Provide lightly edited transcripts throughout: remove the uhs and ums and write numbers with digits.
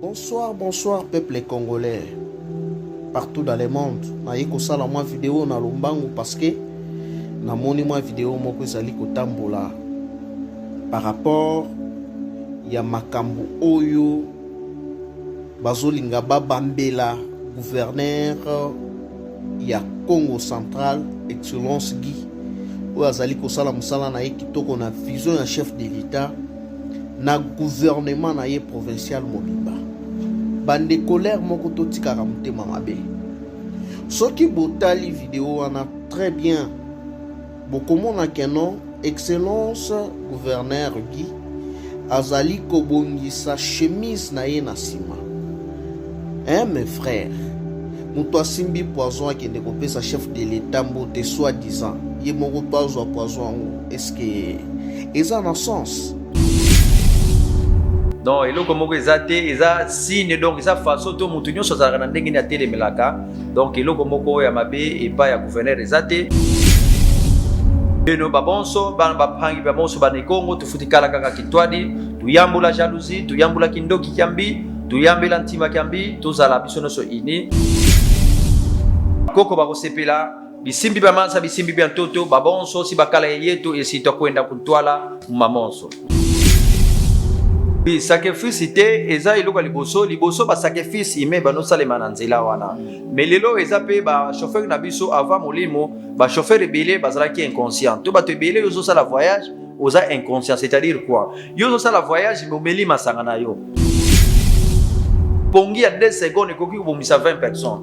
Bonsoir, bonsoir peuple congolais. Partout dans le monde. Naye kosala mwa vidéo na lombangu parce que namoni mwa vidéo moko ezali kotambola par rapport ya makambo oyo bazolinga babambela gouverneur ya Congo Central Excellence Guy oyo azali kosala musala na ye kitoko na vision ya chef de l'État na gouvernement na ye provincial mobimba bande colère moko totikaka motema mabe soki botali vidéo wana très bien bokomona keno excellence gouverneur Guy azali kobongisa chemise na ye na sima mes frères mutu asimbi poison akende kopesa chef de l'État mbote soi-disant ye moko tozwa poison yango est-ce que eza na sens? Donc eloko moko ezate eza signe donc eza façon to mutu nyonso azalaka na ndenge ya telemelaka donc eloko moko ya mabe epa ya gouverneur ezate beno babonso bana bapangi babonso bana Kongo tufutikala kaka kitwadi tuyambula jalousie tuyambula kindoki kyambi tuyambela ntima kyambi tozala biso nyonso ini koko bakosepela bisimbi bamansa bisimbi bya ntoto babonso si bakala yetu esito kwenda kuntwala mamonso bi sacrifice te eza iloko liboso ba sacrifice ime bano salema na nzela wana melelo eza pe ba chauffeur na biso avant molimo ba chauffeur ebele bazalaki inconscient to bato ebele yozo sala voyage oza inconscient, c'est-à-dire quoi yozo sala voyage momeli masanga na yo pongi ya 2 secondes ekoki kobomisa 20 personnes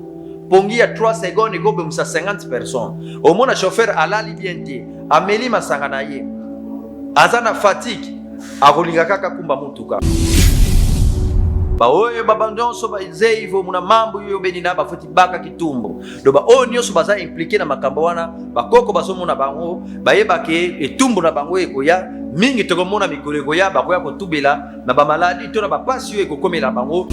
pongi ya 3 secondes ekoki kobomisa 50 personnes omona chauffeur alali bien te ameli masanga na ye aza na fatigue akolinga kaka kumba mutuka ba oyo baba nyonso ba izeivo muna mambo yo benina bafuti baka kitumbo do ba oyo nyonso baza impliqué na makambo wana bakoko bazomona bango bayebake etumbo na bango ekoya mingi tokomona mikolo ekoya bakoya kotubela na ba maladi to na ba pasio ekokomela bango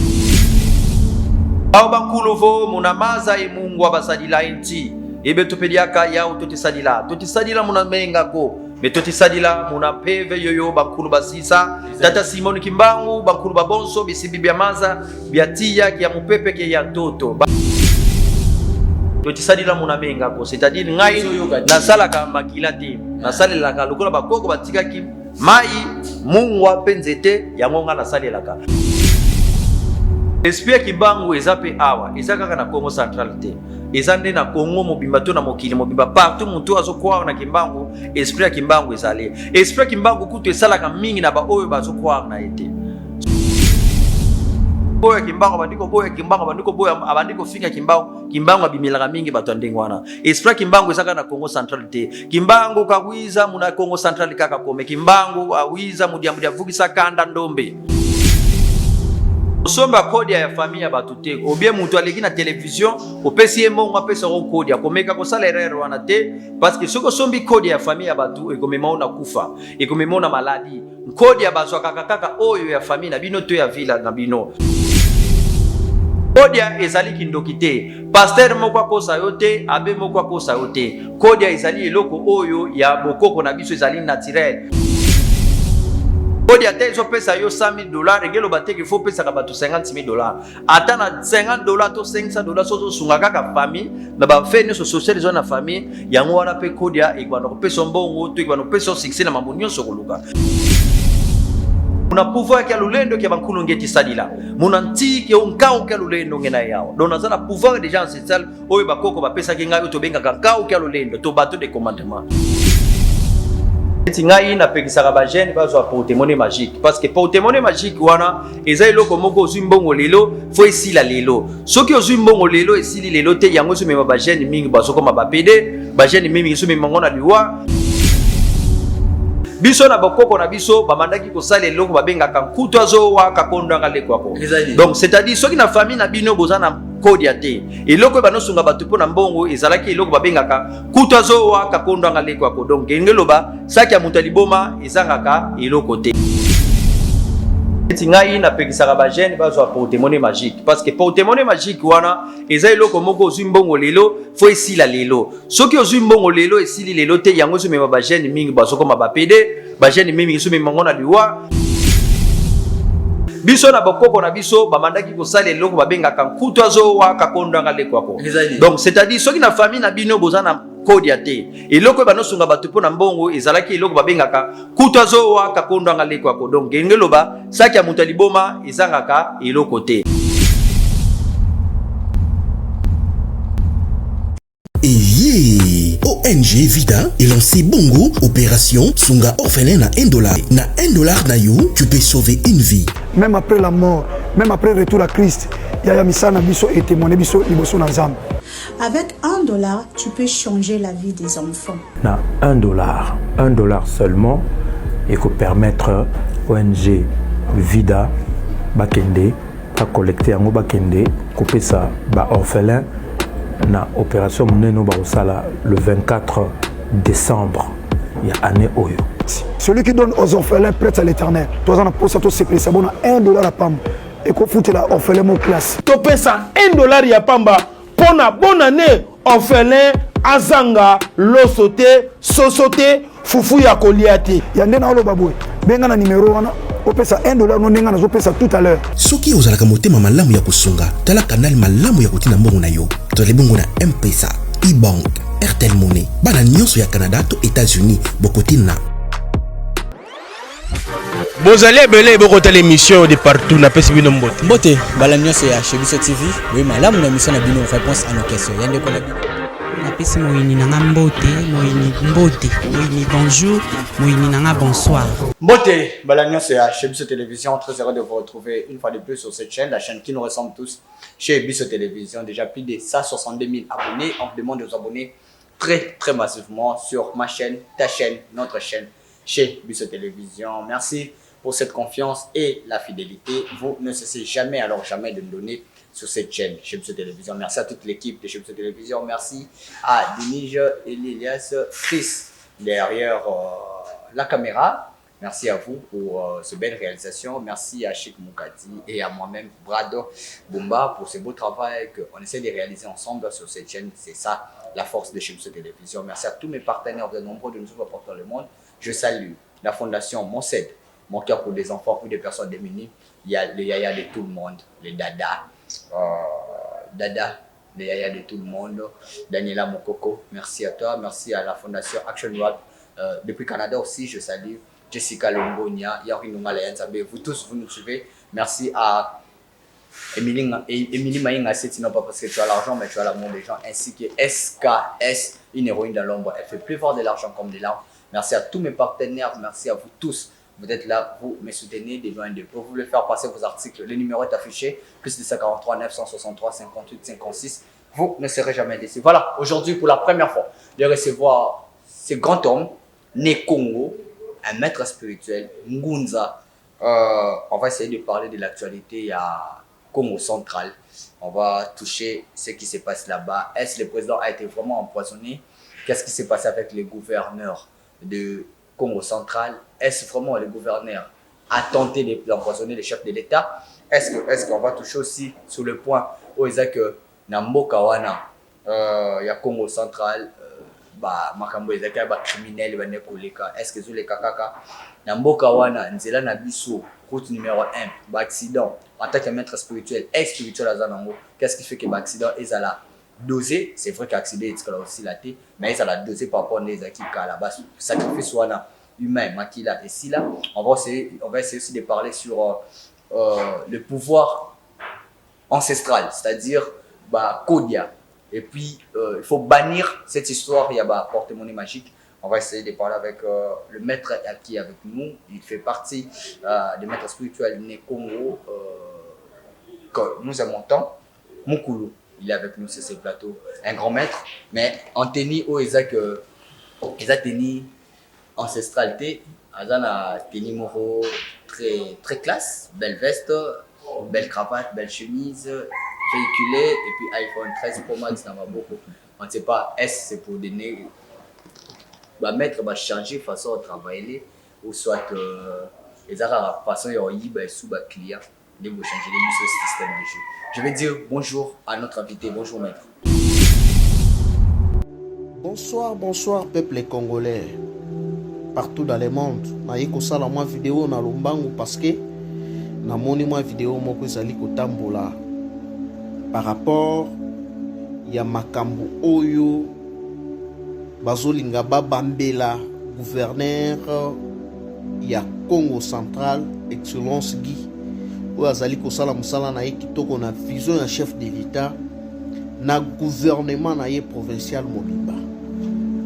awo bankulovo muna maza emungu abasadila inti ebe topeliaka ya totisadila muna mengako metoti sadila muna peve yoyo bankulu basisa tata Simon Kimbangu bankulu babonso bisimbi bya maza byatia kya mupepe ke ya ntoto toti sadila muna menga ko c'est-à-dire ngai na sala ka makilati na salela ka lokola bakoko batika ki mai mungwa penzete yango na salela ka esprit Kimbangu ezape awa ezaka na Congo Central te ezande na Congo mobimba to na mokili mobimba partout mutu azokwa na Kimbangu esprit Kimbangu ezale esprit Kimbangu kutu esalaka mingi na ba oyo bazokwa na ete boya Kimbangu bandiko boya abandiko fika Kimbangu abimelaka mingi bato ndenge wana esprit Kimbangu ezaka na Congo Central te Kimbangu kawiza muna Congo Central kaka kome Kimbangu awiza mudiamudi avugisa kanda ndombe Osomba kodi ya familia batu te obie mutu aleki na television opesi ye mongo apesa ko kodi ya komeka kosala erreur wana te parce que soko sombi kodi ya familia batu ekomema ona kufa ekomema ona maladi kodi ya bazwa kaka oyo ya familia na bino to ya villa na bino kodi ya ezali kindoki te pasteur moko akosa yo te abe moko akosa yo te kodi ya ezali eloko oyo ya bokoko na biso ezali naturel kodi ate ezo pesa yo $100,000 egelo bateke il faut pesa ka bato $50,000 ata na $50 to $500 sozo sunga kaka famille na ba fe nyonso social zo na famille yango wana pe kodi ya ekwano kopesa mbongo to ekwano kopesa succès na mambo nyonso koluka muna pouvoir ya lulendo ke bankulu ngeti sadila muna ntike unkao ke lulendo ngena yao dona zana pouvoir des gens ancestral oyo bakoko bapesa ke ngayo to benga kankao ke lulendo to bateau de commandement ngai na pekisaka ba jeune bazwa porte-monnaie magique parce que porte-monnaie magique wana eza eloko moko ozwi mbongo lelo fo esila lelo soki ozwi mbongo lelo esili lelo te yango so mema ba jeune mingi bazokoma ba pede ba jeune mingi so mema ngona liwa biso na bakoko na biso bamandaki kosala eloko babengaka nkutu azowa kakondanga lekwako donc c'est-à-dire soki na famille na bino bozana kodi ate eloko banosunga batu pona mbongo ezalaki eloko babengaka kutu azowa kakondanga lekwako donc ngeloba saki ya mutu liboma ezangaka eloko te ngai na pekisaka ba jeune bazwa porte-monnaie magique parce que porte-monnaie magique wana eza eloko moko ozwi mbongo lelo fo esila lelo soki ozwi mbongo lelo esili lelo te yango so mema ba jeune mingi bazokoma ba pede ba jeune mingi so mema ngona liwa biso na bakoko na biso bamandaki kosala eloko babengaka nkutu azowa kakondo anga lekwako. Donc c'est-à-dire soki na famille na bino boza na kodi ya te eloko banosunga bato mpo na mbongo ezalaki eloko babengaka kutu azowa kakondo anga lekwako. Donc ngenge loba saki ya moto ya liboma ezangaka eloko te. Et ONG Vida est lancé Bongo, opération Sunga orphelin à $1. Na $1 na you, tu peux sauver une vie. Même après la mort, même après le retour à Christ, Yaya Misana Biso et témoigné Biso Liboso Nazam. Avec $1, tu peux changer la vie des enfants. Na $1 seulement, et peut permettre ONG Vida Bakende à collecter en Bakende, couper ça, ba orphelin. Na opération Mneno Baosala le 24 décembre, il y a année Oyo. Celui qui donne aux orphelins prête à l'éternel. Toi, on a pour ça, c'est $1 à Pam. Et qu'on fout la orphelin mon classe. Tu payes ça $1 à Pamba. Pour la bonne année, orphelin, Azanga, Losote, Sosote, Fufu ya Koliati. Yandena Olo Baboué. Benga numéro 1. On paye ça $1, non nenga na paye ça tout à l'heure. Soki ozalaka motema malamu ya kusunga, tala canal malamu ya kotina mbongo na yo. Tole bongo na M-Pesa, e-bank, Airtel Money. Bana nyonso ya Canada to États-Unis, bokotina. Bozali ebele bokota l'émission de partout na pesi bino mbote. Mbote, bala nyonso ya Chebiso TV. Oui, malamu na mission na bino réponse à nos questions. Yande ko na bino. Napesi moyini nanga mbote, moyini bonjour, moyini nanga bonsoir. Mbote, Balagnon, c'est à chez Bisso Télévision. Très heureux de vous retrouver une fois de plus sur cette chaîne, la chaîne qui nous ressemble tous chez Bisso Télévision. Déjà plus de 162 000 abonnés. On vous demande de vous abonner très massivement sur ma chaîne, ta chaîne, notre chaîne chez Bisso Télévision. Merci pour cette confiance et la fidélité. Vous ne cessez jamais, alors jamais de nous donner sur cette chaîne chez Bisso Télévision. Merci à toute l'équipe de chez Bisso Télévision. Merci à Denige et Elias Chris derrière la caméra. Merci à vous pour cette belle réalisation. Merci à Chic Moukati et à moi-même, Brado Bumba, pour ce beau travail qu'on essaie de réaliser ensemble sur cette chaîne. C'est ça, la force de chez Bisso Télévision. Merci à tous mes partenaires, vous êtes nombreux de nous ouvrir partout dans le monde. Je salue la fondation Monsed, Mon cœur pour des enfants ou des personnes démunies. Il y a les Yaya de tout le monde, les Dada. Dada, les Yaya de tout le monde. Daniela Mokoko, merci à toi. Merci à la fondation Action World. Depuis Canada aussi, je salue Jessica Longonia, Yari Nungalayantsabe. Vous tous, vous nous suivez. Merci à Émilie Maïnga, c'est non pas parce que tu as l'argent, mais tu as l'amour des gens. Ainsi que SKS, une héroïne dans l'ombre. Elle fait plus fort de l'argent comme des larmes. Merci à tous mes partenaires. Merci à vous tous. Vous êtes là, vous me soutenez des loin de peu. Vous voulez faire passer vos articles. Le numéro est affiché. Plus de 143 963 58 56. Vous ne serez jamais déçus. Voilà, aujourd'hui, pour la première fois, de recevoir ce grand homme, né Congo, un maître spirituel, Ngunza. On va essayer de parler de l'actualité à Congo central. On va toucher ce qui se passe là-bas. Est-ce que le président a été vraiment empoisonné? Qu'est-ce qui s'est passé avec les gouverneurs de Congo central? Est-ce vraiment le gouverneur a tenté d'empoisonner les chefs de l'État? Est-ce qu'on va toucher aussi sur le point où il y a que Namboka wana il y a Congo central makambo ezaka ba criminel ba nekoleka? Est-ce que les kakaka Namboka wana nzela na biso route numéro 1 ba accident en tant que maître spirituel spirituel azanango? Qu'est-ce qui fait que ba accident ezala dosé? C'est vrai qu'accident est aussi la té, mais ezala dosé par rapport les akika à la base sacrifice wana humain makila et si là on va essayer aussi de parler sur le pouvoir ancestral, c'est-à-dire Kodia. Et puis il faut bannir cette histoire, il y a porte-monnaie magique. On va essayer de parler avec le maître qui est avec nous. Il fait partie des maîtres spirituels né Congo que nous aimons tant. Mukulu, il est avec nous sur ce plateau, un grand maître, mais en tenue où il a tenue ancestralité, Azana tenue moro très classe, belle veste, belle cravate, belle chemise, véhiculé, et puis iPhone 13 Pro Max dans ma beaucoup. On ne sait pas, est-ce que c'est pour donner, mettre, changer façon de travailler, ou soit les arabes façon de sous client, de changer le système de jeu. Je vais dire bonjour à notre invité. Bonjour maître. Bonsoir peuple congolais. Partout dans le monde. Naïko sala moi vidéo na lumbangu parce que namoni mwa video moko ezali kotambola par rapport ya makambo oyo bazolinga babambela gouverneur ya Congo Central Excellence Guy oyo azali kosala mosala na ye kitoko na vision ya chef de l'État na gouvernement na ye provincial mobimba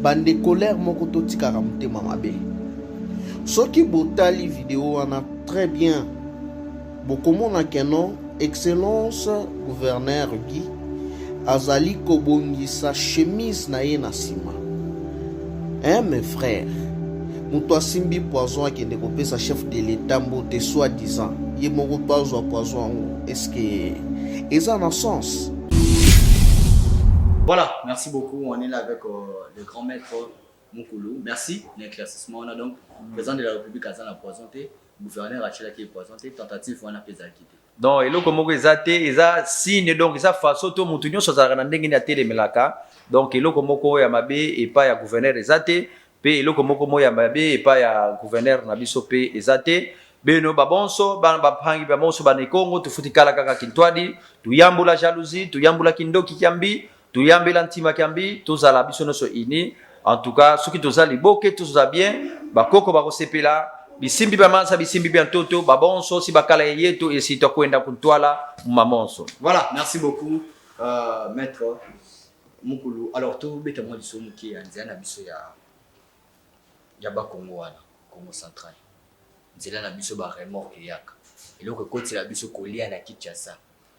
bande colère moko totikaka motema mabe soki botali video wana très bien bokomona keno Excellence gouverneur Guy azali kobongisa chemise na ye na sima mes frères moto asimbi poison akende kopesa chef de l'État mbote soi-disant ye moko bazwa poison yango est-ce que eza na sens? Voilà, merci beaucoup. On est là avec le grand maître Moukoulou. Merci l'éclaircissement. On a donc le président de la République à la présenté, gouverneur Achela qui est présenté, tentative on a pesé à quitter. Donc, et là, comme vous avez signe, donc, ça façon tout le monde, ça a rendu à télé melaka. Donc, et là, comme vous avez mabé et pas ya gouverneur ezate, et là, comme vous avez mabé et pas ya gouverneur nabiso pe ezate. Beno babonso bana bapangi babonso bana Kongo tufutikala kaka kintwadi tuyambula jalousie tuyambula kindoki kiambi tuyambela ntima kiambi tozala biso noso ini en tout cas ceux qui tozali boke toza bien bakoko bakosepela bisimbi bamansa bisimbi biantoto babonso si bakala yeto et si tokwenda kuntwala mamonso. Voilà, merci beaucoup maître Moukoulou. Alors tout bétement du somme qui est en biso ya ba Congo wana Congo Central. Nzela na biso ba remorque yaka eloko koti la biso kolia na Kinshasa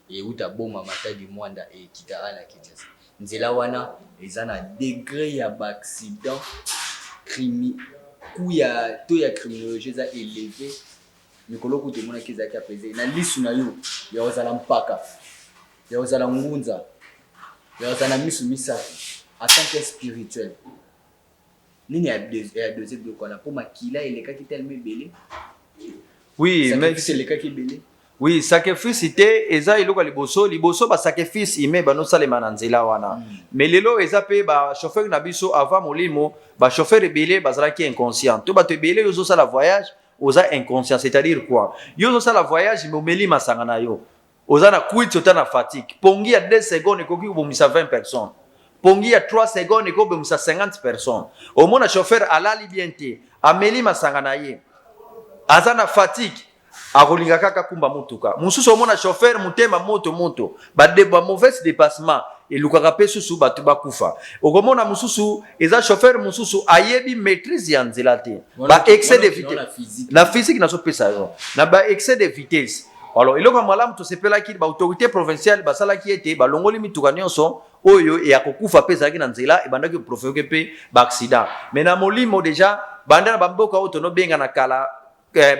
e uta boma matadi mwanda e kitara na Kinshasa nzela wana eza na degré ya ba accident coup ya to ya criminologie za élevé mikolo kuto mona kiza ka pesé na lisu na yo ya ozala mpaka ya ozala ngunza ya ozala misu misafi en tant que spirituel nini ya deuxième de quoi pour makila il est ka tellement belé. Oui, mais c'est le cas qui belé. Oui, sacrifice c'était eza iloko liboso ba sacrifice ime ba no salema na nzela wana. Mais lelo eza pe ba chauffeur na biso avant molimo ba chauffeur belé bazala ki inconscient. To ba te belé yozo sala voyage oza inconscient, c'est-à-dire quoi? Yozo sala voyage momeli masanga na yo. Oza na quit ota na fatigue. Pongi ya 2 secondes koki bomisa 20 personnes. Pongi ya 3 secondes ko bomisa 50 personnes. Au mona chauffeur alali bien te, ameli masanga na ye. Azana fatigue akolinga kaka kumba mutuka mususu omona chauffeur mutema moto ba mauvais dépassement elukaka pe susu batu bakufa okomona mususu eza chauffeur mususu ayebi maîtrise ya nzela te ba excès de vitesse na physique na so pesa yo na ba excès de vitesse. Alors eloko malamu to sepela ki ba autorité provinciale basala ki ete ba longoli mituka nyonso oyo ya kokufa pesa ki na nzela e bandaki provoquer pe ba accident. Mais na molimo déjà banda ba mboka otono benga na kala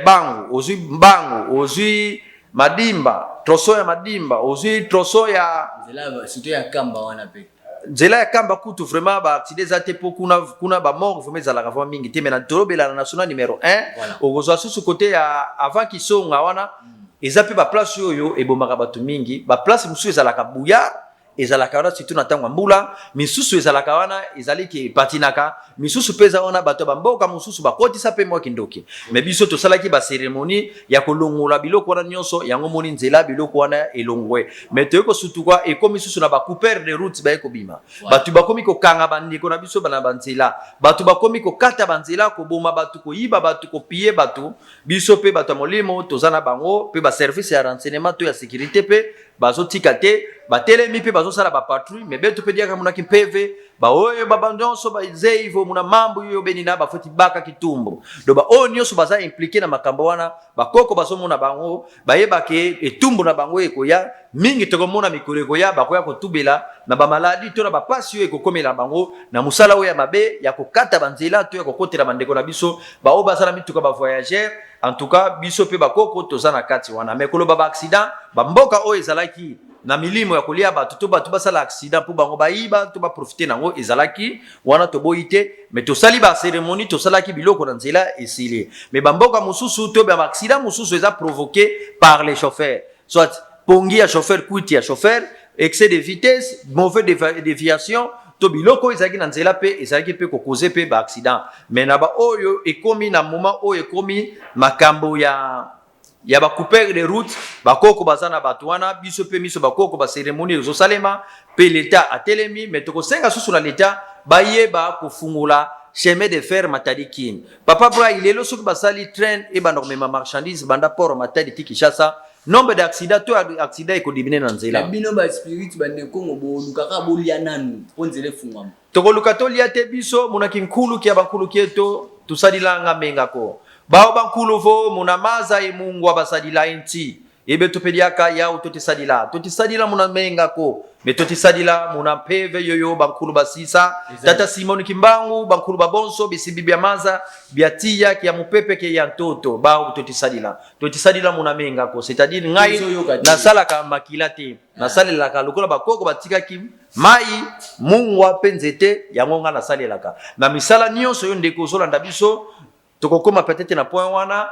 bangu ozui mbangu ozui madimba troso ya madimba ozui troso ya nzela surtout ya kamba wana pe nzela ya kamba kutu vraiment ba accident zate po kuna ba mort vraiment za la vraiment mingi te mena tolobela na national numéro 1 okozwa susu côté ya avant kisonga wana ezape ba place yoyo ebomaka batu mingi ba place musu ezalaka buya ezalaka wana surtout na ntango mbula misusu ezalaka wana ezaliki patinaka misusu peza wana bato bamboka mususu bakotisa pe mwa kindoki mais biso tosalaki ba cérémonie ya kolongola biloko wana nyonso yango moni nzela biloko wana elongwe mais toyeko surtout kwa ekomi susu na ba couper de route ba ekobima batu bakomi ko kanga bandeko na biso bana banzela batu bakomi ko kata banzela ko boma batu ko yiba batu ko piller batu biso pe batu molimo tozana bango pe ba service ya renseignement to ya sécurité pe bazotika te batelemi pe bazosala ba patrouille mais beto pe diaka munaki PV ba oyo babandonso ba zeivo muna mambo yo benina ba foti baka kitumbo do ba onyo so baza impliqué na makambo wana bakoko bazomona bango bayeba ke etumbo na bango ekoya mingi tokomona mikolo ekoya bakoya kotubela na ba maladi to na ba pasi yo ekokomela bango na musala oya mabe ya kokata banzela to ya kokotela bandeko na biso ba o bazala mituka ba voyageur en tout cas biso pe bakoko tozana kati wana mais kolo ba accident ba mboka o ezalaki na milimo ya kolia batu to batu basala accident pour bango bayiba to ba profiter nango ezalaki wana to boyite mais to sali ba cérémonie to salaki biloko na nzela esili mais bamboka mususu to ba accident mususu eza provoqué par les chauffeurs soit pongi ya chauffeur kuiti ya chauffeur excès de vitesse mauvais déviation to biloko ezalaki na nzela pe ezalaki pe kokoze pe ba accident mais na ba oyo ekomi na moment oyo ekomi makambo ya ya ba couper de route bakoko bazana batuana biso pe miso bakoko ba cérémonie zo salema pe l'état a telemi mais toko senga susu na l'état bayeba kufungula chemin de fer matadi kin papa bra ilelo soki basali train e banormema marchandise banda port matadi ti Kinshasa nombre d'accidents to accident ekodimine na nzela bino ba spirit bande kongo bo lukaka bolia nanu ponzele fungama toko lukato lia te biso munaki nkulu kia bankulu kieto tusadilanga mengako bao bankulu vo munamaza e Mungu abasadila inti ebe topediaka ya totisadila muna mengako me totisadila muna peve yoyo bankulu basisa tata Simon Kimbangu bankulu babonso bisibi bya maza biatia kia mupepe ke ya ntoto bao totisadila muna mengako c'est-à-dire ngai na sala ka makilate na salela ka lokola bakoko batika ki mai Mungu apenzete yango nga na salelaka na misala nyonso yo ndeko zolanda biso tokokoma peut-être na point wana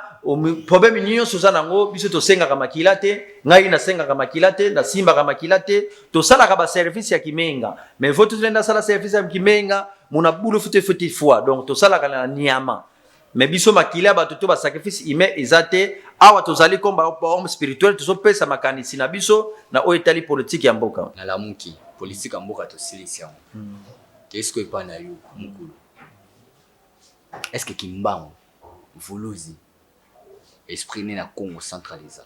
problème nyonso za nango biso tosengaka makila te ngai nasengaka makila te na simba ka makila te tosalaka ba service ya kimenga mais faut tolenda sala service ya kimenga muna bulu futi fois donc tosalaka na niama mais biso makila ba toto ba sacrifice ime ezate awa tozali komba homme spirituel tozopesa makanisi na biso na oetali politique ya mboka na la muki politique ya mboka to silisia est-ce que pas na yo mukulu est-ce que Kimbangu Vuluzi esprit na Congo centralisé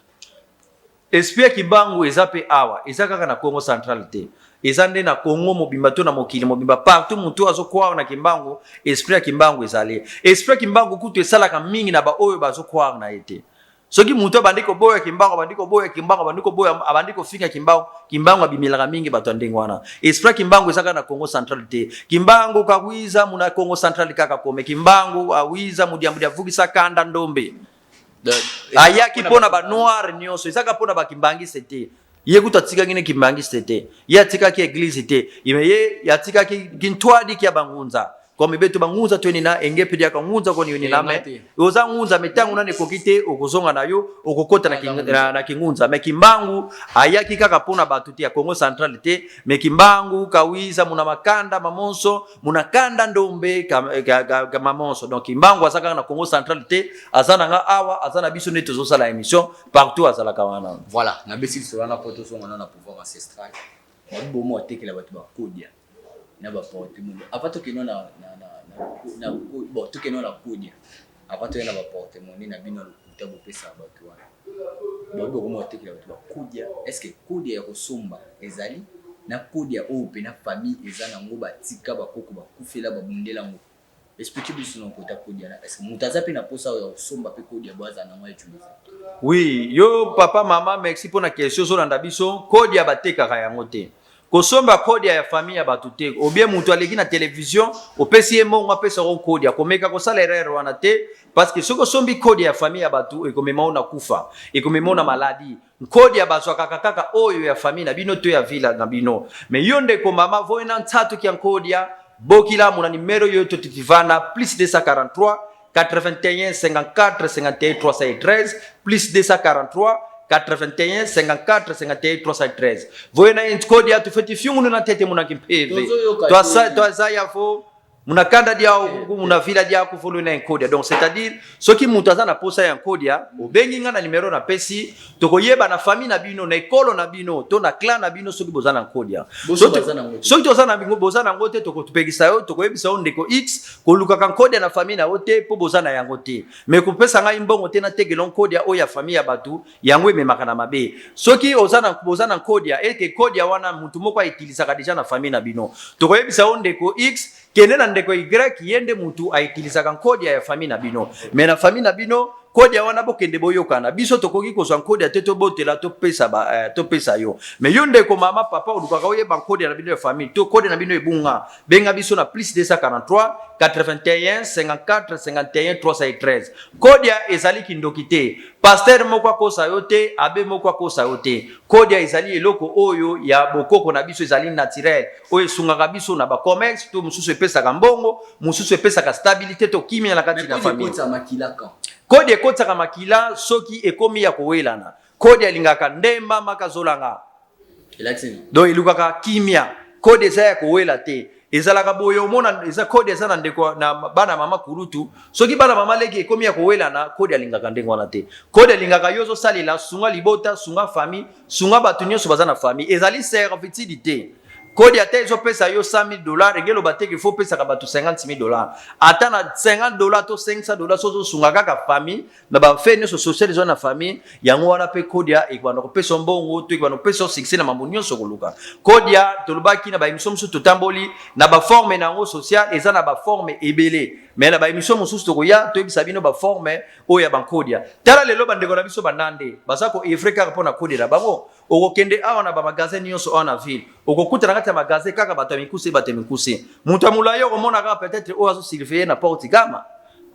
esprit Kimbangu ezape awa ezakaka na Congo centralité ezande na Congo mobimba to na mokili mobimba partout mutu azokwa na Kimbangu esprit Kimbangu ezali esprit Kimbangu kutu esalaka mingi na ba oyo bazokwa na ete soki mutu bandiko boya Kimbangu bandiko boya abandiko fika Kimbangu abimilaka mingi bato ndengwana esprit Kimbangu ezaka na Congo centralité Kimbangu kawiza muna Congo centralité kaka kome Kimbangu awiza mudiambudia vugisa kanda ndombe ayaki pona ba noir nyonso ezaka pona ba Kimbangi c'était yekuta tika ngine Kimbangi c'était yatika ki église te ye yatika ki gintwadi ki abangunza comme beto bangunza to nina engepe dia kangunza ko ni name oza ngunza metangu nane kokite okozonga nayo okokota na kingunza me Kimbangu ayaki kaka pona batuti ya Congo centralité me Kimbangu kawiza muna makanda mamonso muna kanda ndombe ka mamonso donc Kimbangu asaka na Congo centralité azana nga awa azana biso neto zo sala émission partout azala kawana voilà na besi solana poto so na pouvoir ancestral bo mo atekela batu ba kodia na ba porte mundo apato kino na bo to kino na kodia apato na ba porte mundo na bino utabo pesa batu wana bo mo atekela batu ba kodia est-ce que kodia ya kosomba ezali na kodia o pe na famille ezana ngo batika bakoko bakufela babundela ngo expliquez biso non kota kodia na est-ce que mutaza pe na posa ya kosomba pe kodia bwaza na mwa utiliser oui yo papa mama merci pour na question so landa biso kodia bateka ka yango te kosomba kodia ya famille ya batute ou bien mutu aleki na télévision opesi ye mongo apesa ko kodia komeka ko sala erreur wana te parce que soko sombi kodia ya famille ya batu ekomema ona kufa ekomema ona maladie kodia bazwa kaka oyo ya famille na bino to ya villa na bino mais yonde ko mama voina ntatu ki kodia bokila muna numero yo to titivana plus 243 81 54 51 313 plus 243 81 54 51 313 voyena intkodia tu feti fiungu na tete muna kimpeve to azaya fo muna kanda dia muna vila dia ku fulu na enkodia donc c'est-à-dire soki mutaza na posa ya enkodia obengi nga na numero na pesi to koyeba na famille na bino na ekolo na bino to na clan na bino soki bozana enkodia soki tozana bingo bozana ngote to kotupekisa yo to koyebisa yo ndeko x ko luka kan enkodia na famille na ote po bozana yango te mais ko pesa nga imbongo te na tegelo enkodia o ya famille ya batu yango ememaka na mabe soki bozana enkodia eke enkodia wana mutu moko aitilisaka deja na famille na bino to koyebisa yo ndeko x kene na ndeko y yende mutu aitilisaka kodia ya famille na bino mais na famille na bino kodia wana bokende boyokana biso tokoki kozwa kodia te to botela to pesa yo mais yo ndeko mama papa olukaka oyeba kodia na bino ya famille to kodia na bino ebunga benga biso na plus 243 81 54 51 313 kodia ezali kindoki te pasteur moko akosa yo te abe moko akosa yo te kodia ezali eloko oyo ya bokoko na biso ezali naturel oyo esungaka biso na ba commerce to mususu epesaka mbongo mususu epesaka stabilité to kimia na kati na famille kodia ekotaka makila soki ekomi ya kowelana kodia elingaka ndemba makazolanga donc elukaka kimia kodia eza ya kowela te ezalaka boye omona eza code eza na ndeko na bana mama kulutu soki bana mama leki ekomi ya kowelana code alingaka ndenge wana te code alingaka yo ozosalela sunga libota sunga famille sunga bato nyonso baza na famille ezali servitude te kodi ata ezopesa yo $100,000 egeloba te qu'il faut pesa ka bato $50,000 ata na $50 to $500 sozo sunga kaka famille na ba fe nyonso social zone na famille yango wana pe kodi ya ekwana kopesa mbongo to ekwana kopesa succès na mambo nyonso koluka kodi ya tolobaki na ba émission musu totamboli na ba forme nango social eza na ba forme ebele mais na ba émission musu to koya to ebisa bino ba forme oya bankodi ya tala lelo bandeko na biso banande basako Afrika rapona kodi la bango okokende awa na ba magasin nyonso awa na ville okokuta na kati ya magasin kaka bato mikuse bato mikuse mutu amula yo komona kaka peut-être oyo azo surveiller na porte gama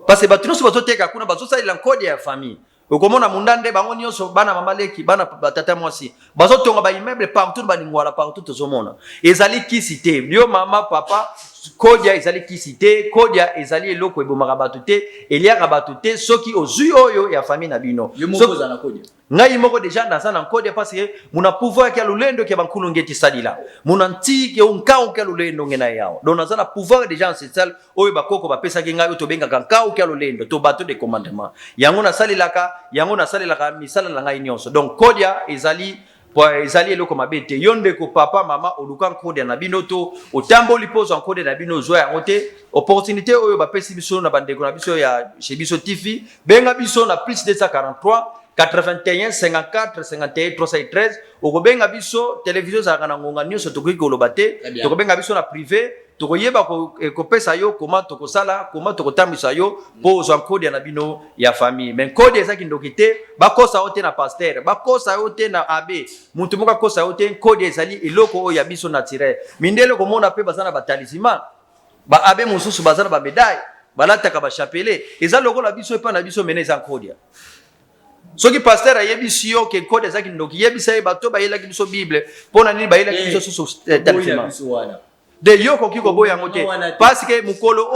parce que bato nyonso bazoteka kuna bazosalila nkodi ya famille okomona mundande bango nyonso bana mama leki bana batata mwasi bazotonga ba immeuble partout balingwala partout tozomona ezali kisite yo mama papa kodia ezali kisite kodia ezali eloko ebomaka bato te eliaka bato te soki ozui oyo ya famille na bino yo moko za na kodia ngai moko deja naza na kodia parce que muna pouvoir kia lulendo kia bankulu ngeti sadila muna ntiki onkao kia lulendo ngena yao donc naza na pouvoir deja ancestral oyo bakoko bapesa ki ngai to benga kankao kia lulendo to bato de commandement yango na salilaka misala la ngai nyonso donc kodia ezali ezali eloko mabe te yo ndeko papa mama oluka nkode na bino to otamboli pozo nkode na bino zwa yango te opportunité oyo bapesi biso na bandeko na biso ya chez biso TV benga biso na plus 243 81 54 51 313 okobenga biso télévision za kana ngonga nyonso tokoki koloba te tokobenga biso na privé tokoyeba kopesa yo koma tokosala koma tokotambisa yo po ozwa nkode na bino ya famille mais nkode ezaki ndoki te bakosa yo te na pasteur bakosa yo te na abe mutu moko akosa yo te nkode ezali eloko oyo ya biso naturel mindele komona pe baza na batalisima ba abe mosusu baza na bamedaille balataka bachapele eza lokola biso epa na biso mene eza nkode soki pasteur ayebisi yo ke nkode ezaki ndoki yebisa ye bato bayelaki biso bible mpona nini bayelaki biso susu talisima de yo koki koboya yango te parce que mukolo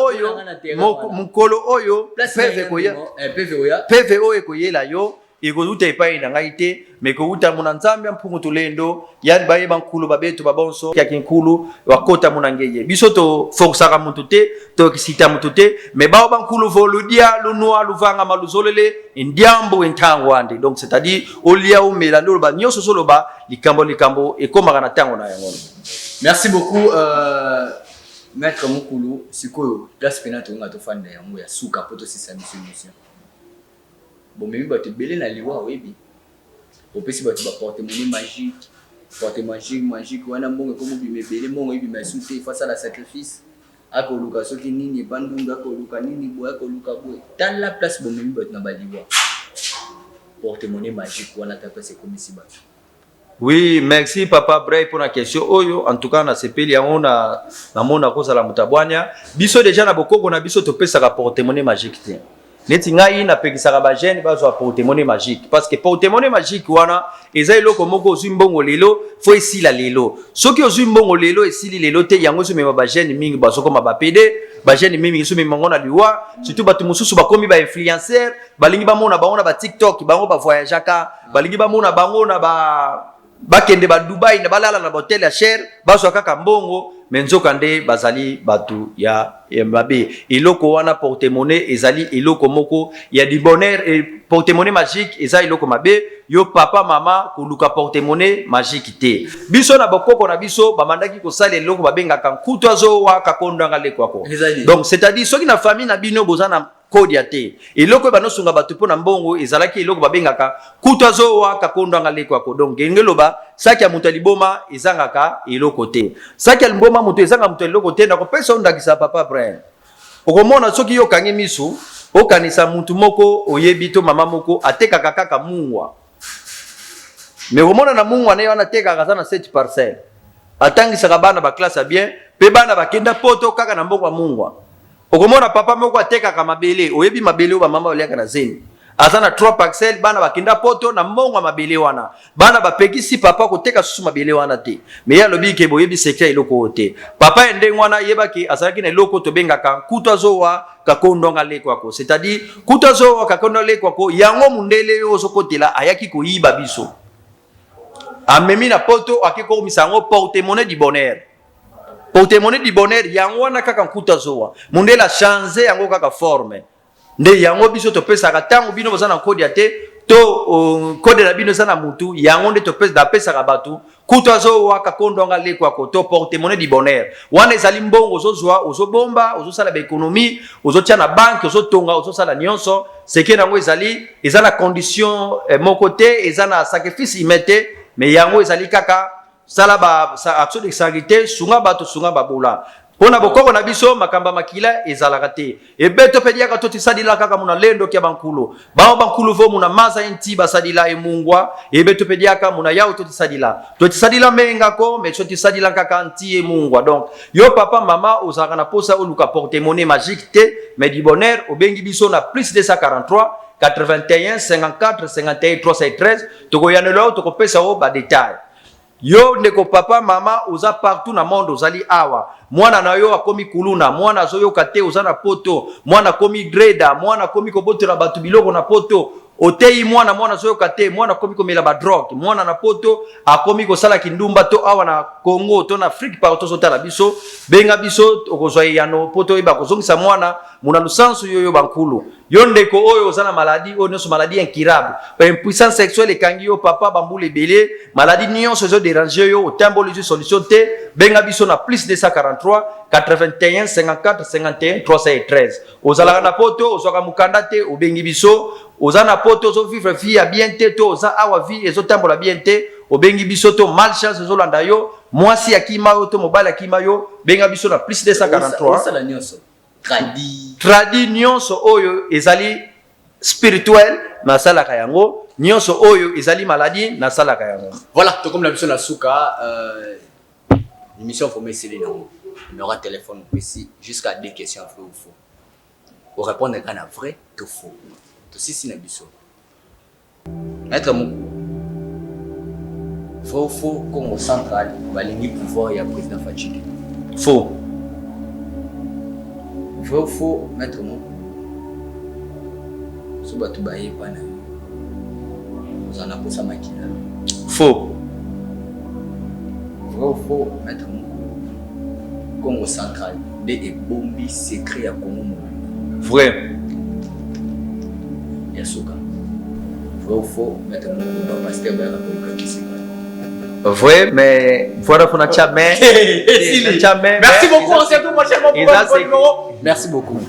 oyo peve oyo ekoyela yo ekozuta epai na ngai te mais kouta muna nzambe mpungu tulendo yani bayeba nkulu babeto babonso ya kinkulu wakota muna ngeye biso to forçaka mutu te to kisita mutu te mais bao bankulu voludia lunwa luvanga maluzolele ndiambo entango ande donc c'est-à-dire olia umela ndo ba nyoso solo ba likambo ekomaka na tango na yango. Merci beaucoup Maître Mukulu sikoyo place penato ngato fanda yango ya suka poto sisa mission bon mais bato belé na liwa webi opesi bato ba porte magique wana mbongo ko mobime belé mbongo ebi masute face à la sacrifice ako luka soki nini bandunga ko luka nini boya ko luka boy dans la place bon mais bato na ba liwa porte magique wana tapese komisi bato. Oui, merci Papa Bray pour la question. Oyo, en tout cas, na sepeli yango na mona koza la mutabwanya. Biso déjà na bokoko na biso to pesa ka porte-monnaie magique te. Neti ngai na pekisa ka ba jeune ba zo porte-monnaie magique parce que porte-monnaie magique wana eza eloko moko ozwi mbongo lelo fo esila lelo. Soki ozwi mbongo lelo esili lelo te yango so mema ba jeune mingi ba zo koma ba PD, ba jeune mingi so mema ngona liwa, surtout batu mususu ba komi ba influenceur, balingi ba mona ba TikTok, bango ba voyageaka, balingi ba mona bango na ba bakende ba Dubai na balala na hotel ya cher baso kaka mbongo menzoka nde bazali batu ya mabe eloko wana porte-monnaie ezali eloko moko ya di bonheur et porte-monnaie magique ezali eloko mabe yo papa mama koluka porte-monnaie magique te biso na bokoko na biso bamandaki kosala eloko babengaka nkutu azo waka kondanga lekwako donc c'est-à-dire soki na famille na bino bozana kodia te eloko banosunga bato pona mbongo ezalaki eloko babengaka kuta zo waka kondanga lekwako donc ngeloba saki ya mutu liboma ezangaka eloko te saki ya liboma mutu ezanga mutu eloko te nakopesa ondakisa papa Brian okomona soki yo kangi misu okanisa mutu moko oyebi to mama moko atekaka kaka mungwa mais okomona na mungwa ne wana tekaka za na 7 parcelles atangisaka bana ba classe bien pe bana bakenda poto kaka na mbongo mungwa okomona papa moko atekaka mabele oyebi mabele ba mama oliaka na zeni azana 3 parcelles bana bakenda poto na mbongo mabele wana bana bapekisi papa koteka susu mabele wana te mais ya lobi ke boyebi secret eloko te papa ende wana yebaki azalaki na eloko to bengaka kuta zowa kakondonga lekwako c'est-à-dire kuta zowa kakondonga lekwako yango mundele yo zokotela ayaki koyiba biso amemi na poto akiko misango porte-monnaie du bonheur porte-monnaie du bonheur yango wana kaka nkuta zoa munde la changer yango kaka forme nde yango biso topesaka ntango bino boza na kode ya te to kode na bino eza na mutu yango nde topesaka bato kuta zowa kakondonga lekwako to porte-monnaie du bonheur wana ezali mbongo ozozwa ozobomba ozosala baekonomie ozotia na banke ozotonga ozosala nyonso seke nango ezali eza na condition moko te eza na sacrifice imete mais yango ezali kaka sala ba action de charité sunga bato sunga babola pona bokoko na biso makamba makila ezalaka te ebeto pediaka to tisadila kaka muna lendo kia bankulu bao bankulu vo muna maza enti basadila emungwa ebeto pediaka muna yao to tisadila menga ko mais to tisadila kaka anti emungwa donc yo papa mama ozaka na posa oluka porte-monnaie magique te mais du bonheur obengi biso na plus 243 81 54 51 313 tokoyanelo tokopesa o ba détail. Yo ndeko papa mama oza partout na monde ozali awa mwana na yo akomi kuluna mwana zoyo kate oza na poto mwana komi greda mwana komi kobotela batu biloko na poto otei mwana zoyo kate mwana komi komela ba drogue mwana na poto akomi kosala kindumba to awa na Congo to na Afrique partout zotala biso benga biso okozwa yano poto eba kozongisa mwana muna lusansu yoyo bankulu yo ndeko oyo oza na maladie oyo nyonso maladie incurable pa impuissance sexuelle ekangi yo papa bambula ebele maladie nyonso ezo déranger yo otamboli zo solution te benga biso na plus 243 81 54 51 313 ozalaka na poto ozwaka mukanda te obengi biso oza na poto ozo vivre vie ya bien te to oza awa vie ezotambola bien te obengi biso to malchance ezolanda yo mwasi akima yo to mobali akima yo benga biso na plus 243 tradi nyonso oyo ezali spirituel na salaka yango nyonso oyo ezali maladie na salaka yango. Voilà, tout comme la mission la souka émission formée c'est non numéro de téléphone ici jusqu'à des questions vrai ou faux pour répondre à un vrai ou faux tout si na biso maître moko vrai ou faux comme au central balingi pouvoir ya président Fadjili faux vrai ou faux maître moko so batu baye pana ozana posa makila faux vrai ou faux maître moko Congo central de ebombi secret ya Congo vrai Yasuka vrai ou faux maître moko pasteur ba la kisi vrai mais voilà pour notre jamais merci beaucoup on se retrouve prochainement pour un nouveau numéro merci beaucoup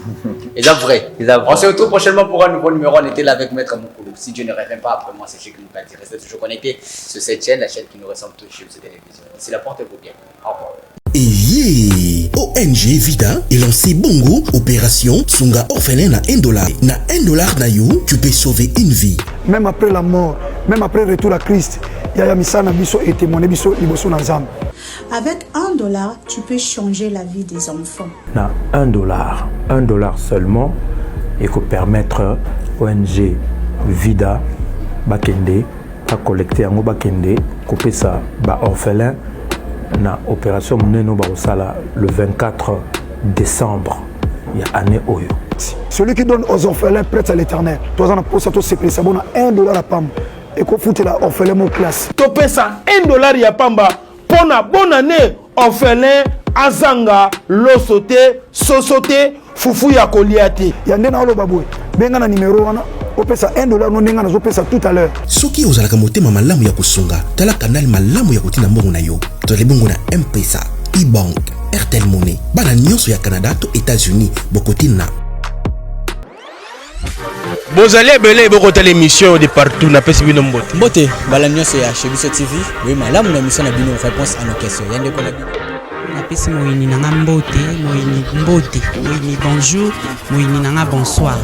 et là vrai on se retrouve prochainement pour un nouveau numéro on était là avec maître Mukulu si Dieu ne revient pas après moi c'est chez qui nous dit restez toujours connectés sur cette chaîne la chaîne qui nous ressemble tous chez cette télévision c'est la porte vous bien au revoir. Et ONG Vida est lancé Bongo, opération Sunga orphelin na $1. Na $1 na yo, tu peux sauver une vie. Même après la mort, même après le retour à Christ, Yaya Misana Biso et témoigné Biso Liboso Nazam. Avec $1, tu peux changer la vie des enfants. Na $1 seulement, et que permettre ONG Vida Bakende à collecter en Bakende, couper ça, ba orphelin. Na opération Mneno Barosala le 24 décembre il y a année Oyo. Celui qui donne aux orphelins prête à l'éternel. Toi on a posé tout c'est ça bon $1 à pam et qu'on fout la orphelin mon classe. To pesa $1 ya pamba pona bonne année orphelin azanga losote sosote fufu ya koliati. Ya ndena lo baboué. Benga na numéro wana opesa $1 no ndenga nazo pesa tout à l'heure. Soki ozalaka motema malamu ya kusunga tala kanal malamu ya kotina mbongo na yo. Tole bongo na M-Pesa, E-Bank, Airtel Money. Bana nyonso ya Canada to États-Unis bokotina. Bozali ebele bokota l'émission de partout na pesi bino mbote. Mbote bala nyonso ya Chebiso TV. Oui malamu na mission na bino réponse à nos questions. Yande ko na bino. Napesi moyini nanga mbote, moyini bonjour, moyini nanga bonsoir.